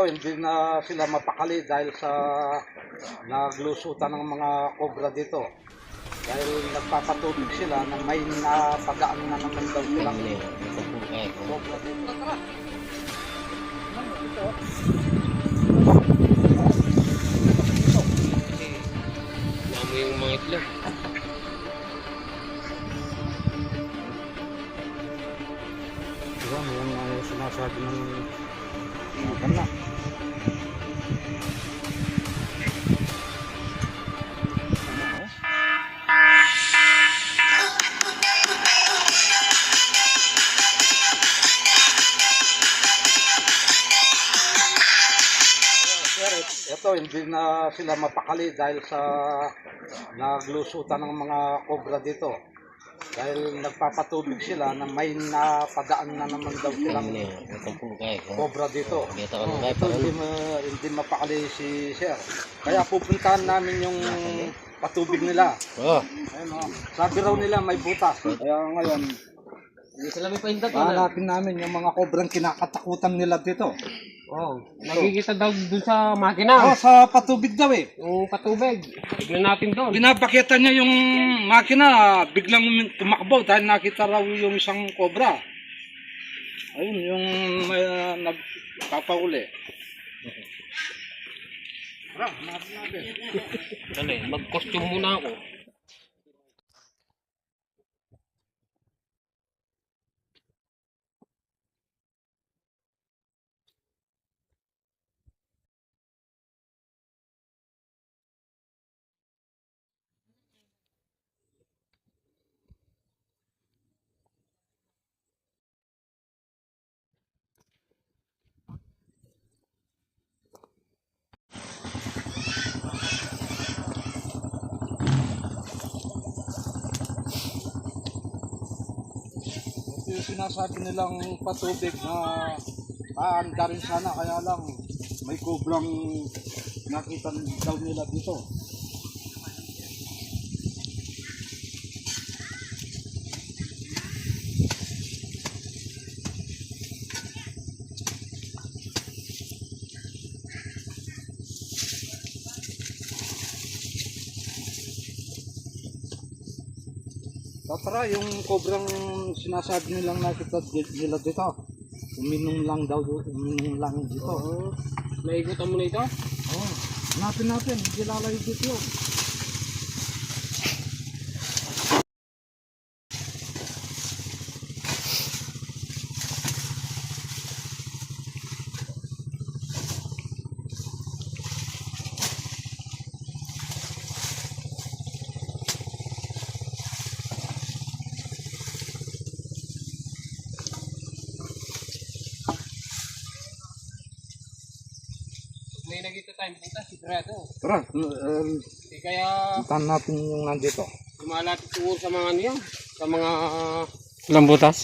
hindi na sila mapakali dahil sa naglusutan ng mga kobra dito. Dahil nagpapatubig sila na may napadaan na naman daw silang kobra dito. Tara! Dami yung mga itlog. Diba, may sinasabi ng kana. Ito, hindi na sila mapakali dahil sa naglusutan ng mga kobra dito. Dahil nagpapatubig sila na may napadaan na naman daw silang kobra dito. Ito hindi mapakali si Sir. Kaya pupuntahan namin yung patubig nila. Ayun, sabi raw nila may butas. Kaya ngayon, hanapin namin yung mga kobrang kinakatakutan nila dito. Oh, nakikita daw dun sa makina. Sa patubig daw eh. Yung patubig. Tignan natin doon. Pinapakita niya yung makina, biglang tumakbo dahil nakita raw yung isang kobra. Ayun, yung nagpapauli. Tara, hanapin natin. Dali, mag-costume muna ako. Yung sinasabi nilang patubig na paanda rin sana, kaya lang may kobrang nakita daw nila dito. Tara, yung kobrang sinasabi nilang nakita nila dito. Uminom lang dito. Naigutan mo na ito? Hanapin natin, hindi lalayo dito yun. May nakita tayong butas, sigurado. Tara, Kaya puntahan natin yung nandito. lumalapit siguro sa mga ano yan. Sa mga... Walang butas?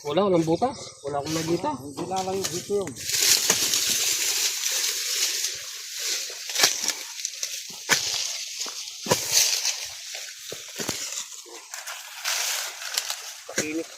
Walang butas. Wala akong nakita. Hindi lalayo dito yun. Pakinis.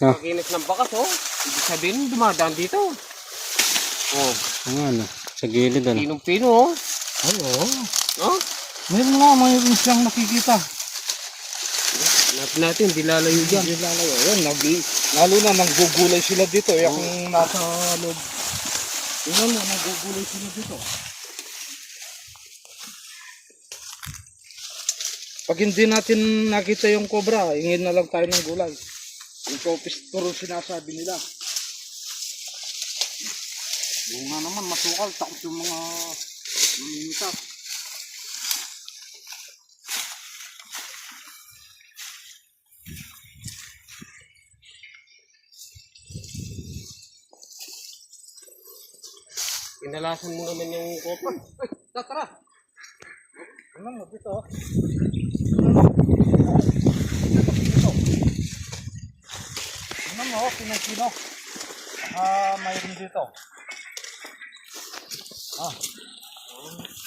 Ah. Pakinis ng bakas, oh. Ibig sabihin, dumadaan dito. Oh, Ano? Sa gilid ano? pinong-pino, oh. Ay, oo. Oh, Mayroon siyang nakikita. hanapin natin, di lalayo dyan. Hindi lalayo. Yan, lalo na nanggugulay sila dito. Kung nasa loob. Tingnan mo, nanggugulay sila dito. Pag hindi natin nakita yung cobra, ingin na lang tayo ng gulay. Yung kopis turo sinasabi nila. Yung nga naman, masukal. Takot yung mga mamimitas. Inalasan mo naman yung kopa. Ay, tara! Ano mo dito? Ano mo, pinang-pino. Mayroon dito.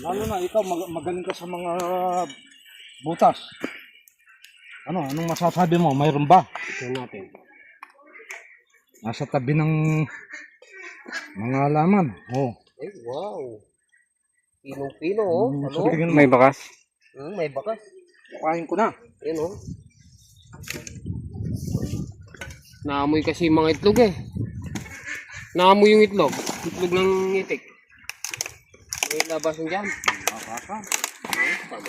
Lalo na ikaw, magaling ka sa mga butas. Anong masasabi mo? Mayroon ba? Ito natin. Nasa tabi ng mga halaman. Ay, wow. Pinong-pino, oh. Ano? May bakas. May bakas. Kain ko na. Yan, oh. Naamoy kasi yung mga itlog, eh. Naamoy yung itlog. Itlog ng itik. May labasan dyan. Baka.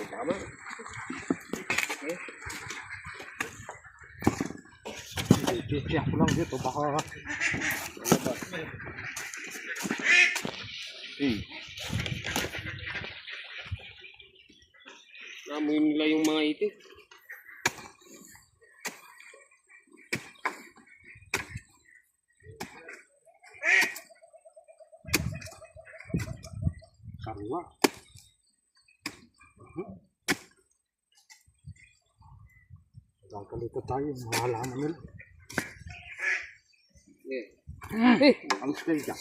Tama. Okay. Chichi ako lang dito. Baka... Naamoy nila yung mga itik. Sarwa. Kalito tayo. Mahalaman nila. Alis kayo dyan.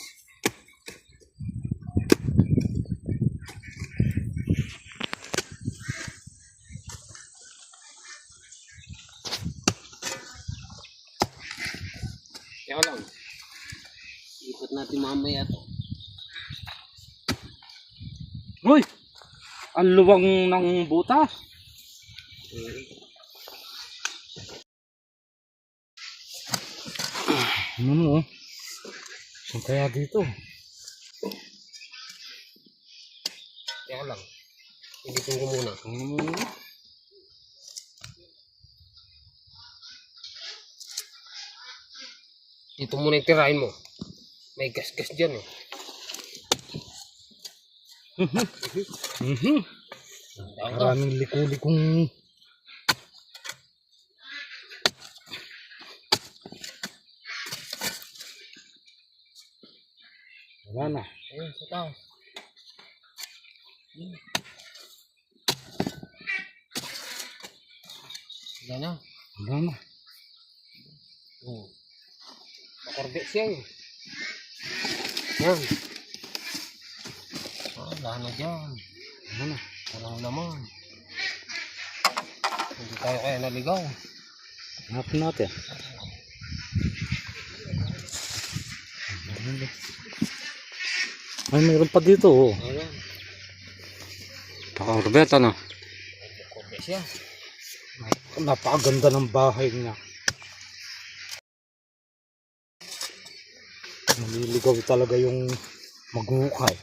Kaya lang. Ikot natin mamaya to. Uy! Ang luwang ng butas. Ano? Saan kaya dito? Kaya lang. Ilitin ko muna. Dito muna yung tirahin mo. May gas-gas dyan, eh. Maraming liku-likong... Wala na. Ayun, sa taas. Wala na. Wala na. Makorbe siya, eh. Yan. Wala na dyan. Wala na. Walang laman. Hindi tayo kaya naligaw. Hanapin natin. Ay, mayroon pa dito. Oh. Ayan. Paka-orbet, ano? Makorbe siya. Napakaganda ng bahay niya. Naliligaw talaga yung magmukhay.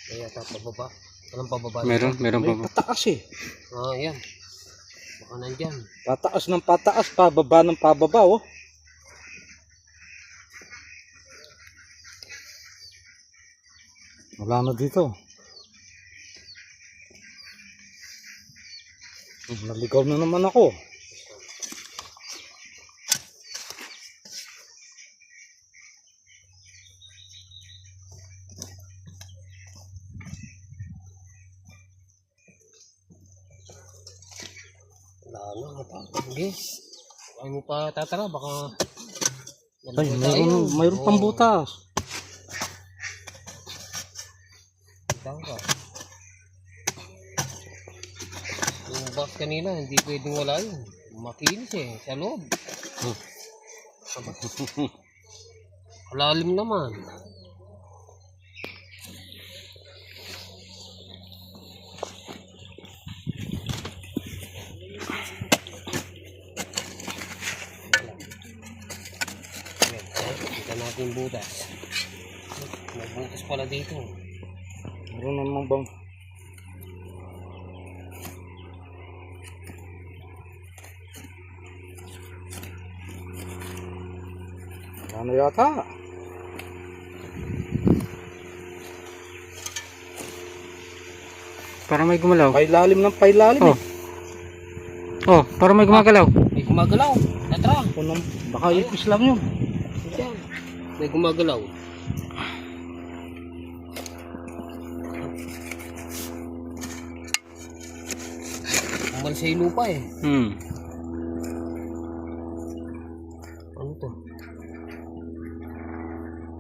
Kaya pababa. Walang pababa. Meron pa May ba? pataas eh. Yan. Baka nandyan. Pataas ng pataas, pababa ng pababa, oh. Wala na dito. Naligaw na naman ako. Wala na. Matapagis. Ay mo pa tatara. Baka... Ay, mayroon pang butas. Bitaw ka. Yung box kanina, hindi pwedeng wala yun. Makinis eh, sa loob. Malalim naman. Kita natin yung butas. May butas pala dito. Mayroon naman bang... Wala na yata. Para may gumalaw. Pailalim ng pailalim Oh. Oh, para may gumagalaw. May gumagalaw. Natra. Baka ipis lang yun. Yan. May gumagalaw. Umal sa lupa eh. Ano to?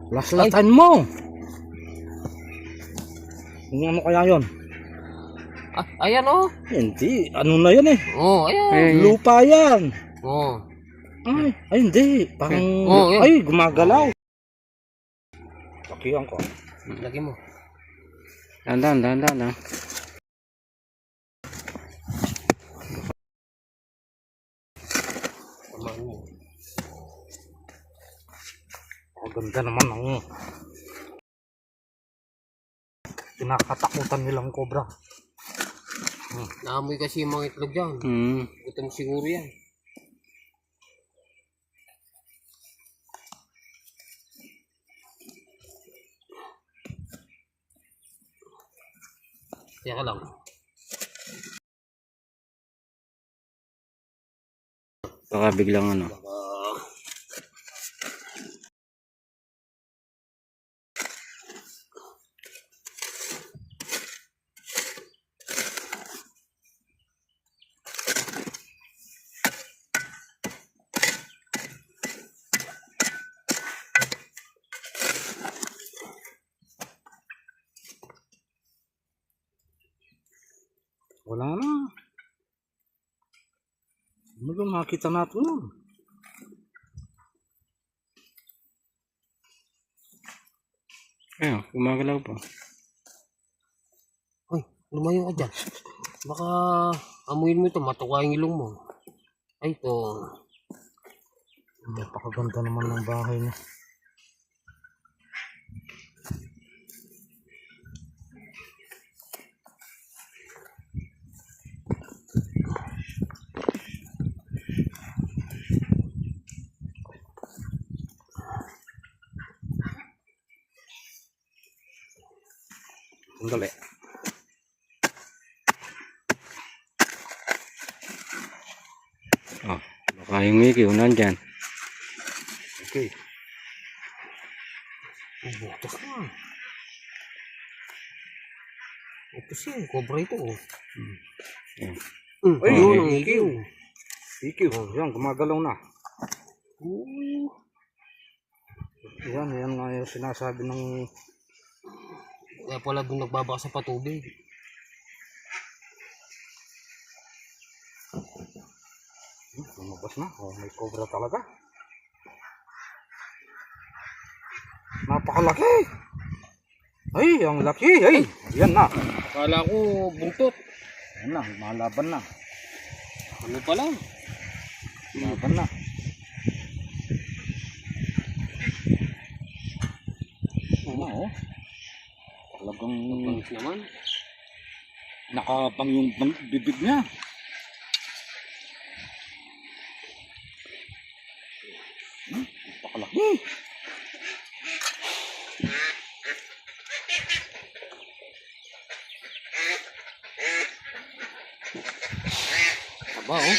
Laslatan mo. Ano kaya yun? Ah, ayan oh. Hindi, ano na yan eh. Oh, ayan. Ayun, yun. Lupa yan. Oh. Ay, hindi. Parang, Oh, yun. ay, gumagalaw. Lakihan ko. Lagi mo. Dahan-dahan ah. Tamaan mo. Ang ganda naman ng kinakatakutan nilang cobra. Naamoy kasi yung mga itlog dyan. Gutom siguro yan. Teka lang. Baka biglang ano. Wala na. Ano ba makita natin nun? Ayun, gumagalaw pa. Uy, lumayo ka dyan. Baka amuin mo ito, matuka yung ilong mo. Ay, ito. Napakaganda naman ng bahay niya. Sandali. Oh, baka yung Mickey, nandyan. Okay. Butas na. Butas yan, cobra ito. Ayun. Ay, Ayun, oh, ang ikiw. EQ. Yan, gumagalaw na. Yan nga yung sinasabi ng Kaya pala doon nagbabaka sa patubig. lumabas na. Oh, may cobra talaga. Napakalaki. Ay, ang laki. Ay, yan na. Akala ko buntot. Yan na, malaban na. Ano pala? Laban na. Ano, oh. Talagang Pangit naman. nakabang yung bibig niya. Napakalaki. Aba oh.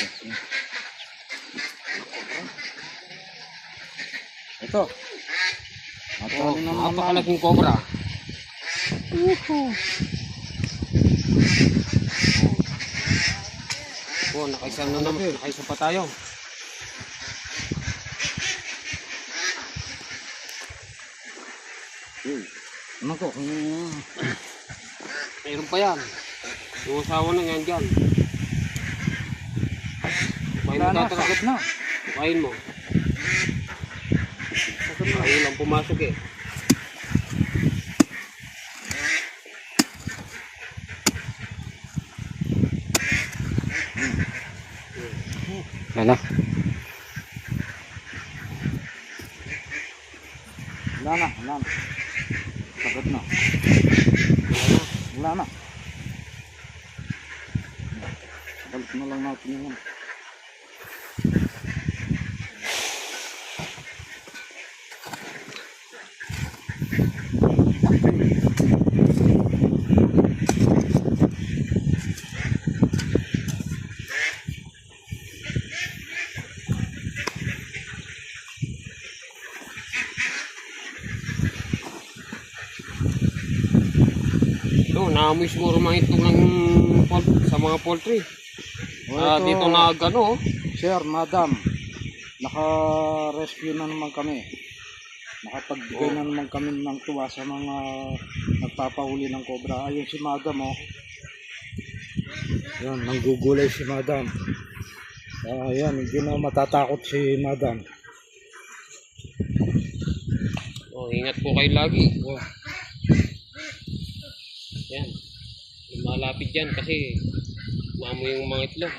Ito. Oh, Natali na naman. napakalaking cobra. Oh, nakaisa na naman. Nakaisa pa tayo. Ano to? Mayroon pa yan. Yung asawa na yan dyan. Kain mo Wala na, tataka. sagad na. Kain mo. Ayun lang pumasok eh. Wala. Wala na, wala na. Sagad na. Wala na. Balik na lang natin yun. Ito, naamoy siguro mga itlog ng sa mga poultry. Ito, Dito na gano. Sir, madam, naka-rescue na naman kami. Nakapagbigay na naman kami ng tuwa sa mga nagpapahuli ng cobra. Ayun si madam, oh. Yan, nanggugulay si Madam. Yan, hindi na matatakot si Madam. Oh, ingat po kayo lagi. Oh. Yan. Malapit dyan kasi naamoy yung mga itlog.